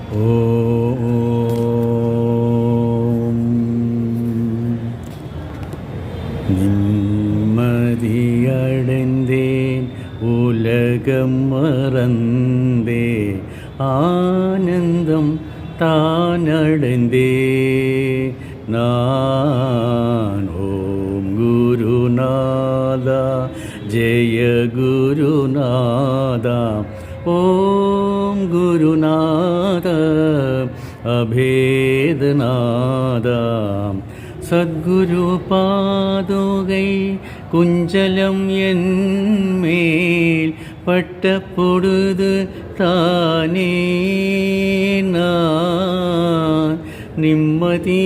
ஓம் நிம்மதியடைந்தேன் உலகம் மறந்தே ஆனந்தம் தானடைந்தே நான். ஓம் குருநாதா ஜெய குருநாதா, ஓம் குருநாத அபேதநாதா. சத்குரு பாதுகை குஞ்சலம் என் மேல் பட்ட பொழுது தானே நான் நிம்மதி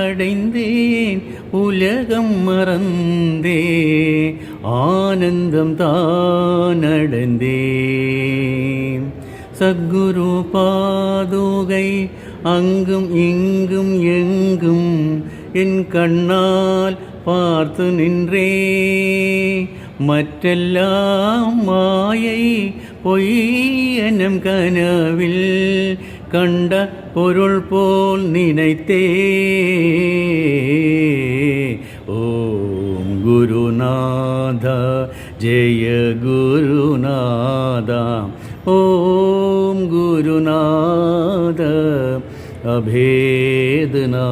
அடைந்தேன் உலகம் மறந்தே ஆனந்தம் தானடைந்தேன். சத்குரு பாதுகை அங்கும் இங்கும் எங்கும் என் கண்ணால் பார்த்து நின்றே. மற்றெல்லாம் மாயை பொய் எனும் கனவில் கண்ட பொருள் போல் நினைத்தே. ஓம் குருநாதா ஜெய குருநாதா, ஓம் குருநாத அபேதநாதா.